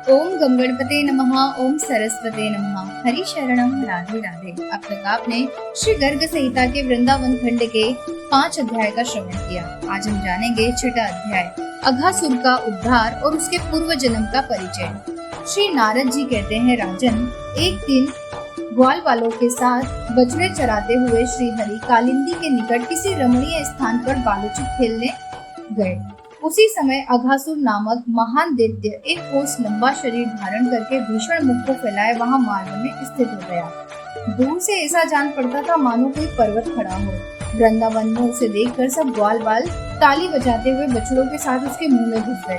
ओम गम गणपते नमः। ओम सरस्वते नमः। हरि शरणम। राधे राधे। अब तक आपने श्री गर्ग संहिता के वृंदावन खंड के 5 अध्याय का श्रवण किया। आज हम जानेंगे 6वां अध्याय, अघासुर का उद्धार और उसके पूर्व जन्म का परिचय। श्री नारद जी कहते हैं, राजन, एक दिन ग्वाल वालों के साथ बछड़े चराते हुए श्री हरि कालिंदी के निकट किसी रमणीय स्थान पर बालूचित खेलने गए। उसी समय अघासुर नामक महान दैत्य एक कोस लंबा शरीर धारण करके भीषण मुख को फैलाए वहां मार्ग में स्थित हो गया। दूर से ऐसा जान पड़ता था मानो कोई पर्वत खड़ा हो। वृंदावन में उसे देखकर सब ग्वाल बाल ताली बजाते हुए बछड़ों के साथ उसके मुंह में घुस गए।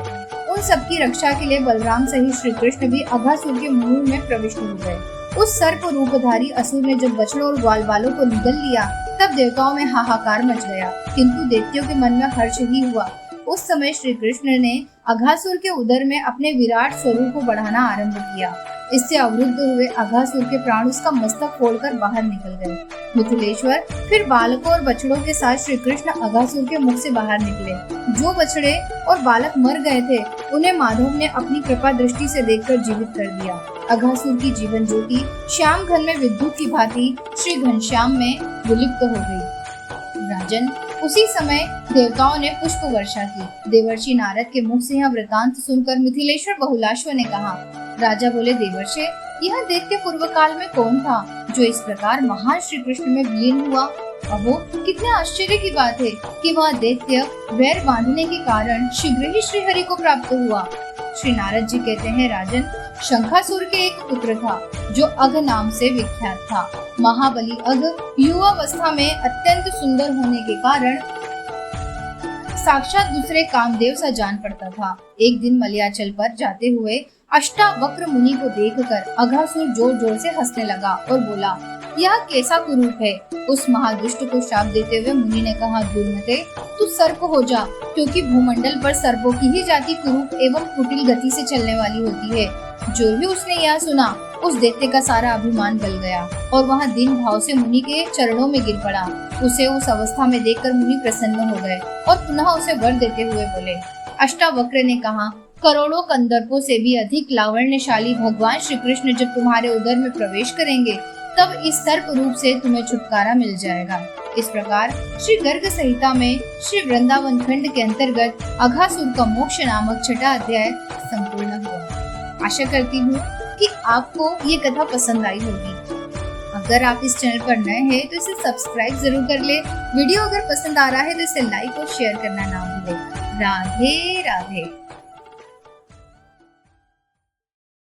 उन सबकी रक्षा के लिए बलराम सहित श्री कृष्ण भी अघासुर के मुंह में प्रविष्ट हो गए। उस सर्प रूपधारी असुर ने जब बछड़ों और ग्वाल बालों को निगल लिया तब देवताओं में हाहाकार मच गया, किंतु दैत्यों के मन में हर्ष ही हुआ। उस समय श्री कृष्ण ने अघासुर के उदर में अपने विराट स्वरूप को बढ़ाना आरंभ किया। इससे अवरुद्ध हुए अघासुर के प्राण उसका मस्तक फोड़कर बाहर निकल गए। मिथिलेश्वर फिर बालकों और बछड़ों के साथ श्री कृष्ण अघासुर के मुख से बाहर निकले। जो बछड़े और बालक मर गए थे उन्हें माधव ने अपनी कृपा दृष्टि से देखकर जीवित कर दिया। अघासुर की जीवन ज्योति श्याम घन में विद्युत की भांति श्री घनश्याम में विलिप्त हो गई। राजन, उसी समय देवताओं ने पुष्प वर्षा की। देवर्षि नारद के मुख से यह वृतांत सुनकर मिथिलेश्वर बहुलाश्व ने कहा। राजा बोले, देवर्षि, यह दैत्य पूर्व काल में कौन था जो इस प्रकार महान श्री कृष्ण में विलीन हुआ? अहो, कितने आश्चर्य की बात है कि वह दैत्य वैर बांधने के कारण शीघ्र ही श्री हरि को प्राप्त हुआ। श्री नारद जी कहते हैं, राजन, शंखासुर के एक पुत्र था जो अघ नाम से विख्यात था। महाबली अघ युवावस्था में अत्यंत सुंदर होने के कारण साक्षात दूसरे कामदेव सा जान पड़ता था। एक दिन मलयाचल पर जाते हुए अष्टावक्र मुनि को देखकर अघासुर जोर जोर से हंसने लगा और बोला, यह कैसा कुरूप है? उस महादुष्ट को श्राप देते हुए मुनि ने कहा, दुर्मते, तू सर्प हो जा, क्योंकि भूमंडल पर सर्पों की ही जाति कुरूप एवं कुटिल गति से चलने वाली होती है। जो भी उसने यह सुना, उस दैत्य का सारा अभिमान गल गया और वह दीन भाव से मुनि के चरणों में गिर पड़ा। उसे उस अवस्था में देखकर मुनि प्रसन्न हो गए और पुनः उसे वर देते हुए बोले। अष्टावक्र ने कहा, करोड़ों कंदर्पों से भी अधिक लावण्यशाली भगवान श्री कृष्ण जब तुम्हारे उदर में प्रवेश करेंगे तब इस सर्प रूप से तुम्हें छुटकारा मिल जाएगा। इस प्रकार श्री गर्ग संहिता में श्री वृंदावन खंड के अंतर्गत अघासुर का मोक्ष नामक 6वां अध्याय संपूर्ण हुआ। आशा करती हूँ कि आपको ये कथा पसंद आई होगी। अगर आप इस चैनल पर नए हैं तो इसे सब्सक्राइब जरूर कर ले। वीडियो अगर पसंद आ रहा है तो इसे लाइक और शेयर करना ना भूलें। राधे राधे।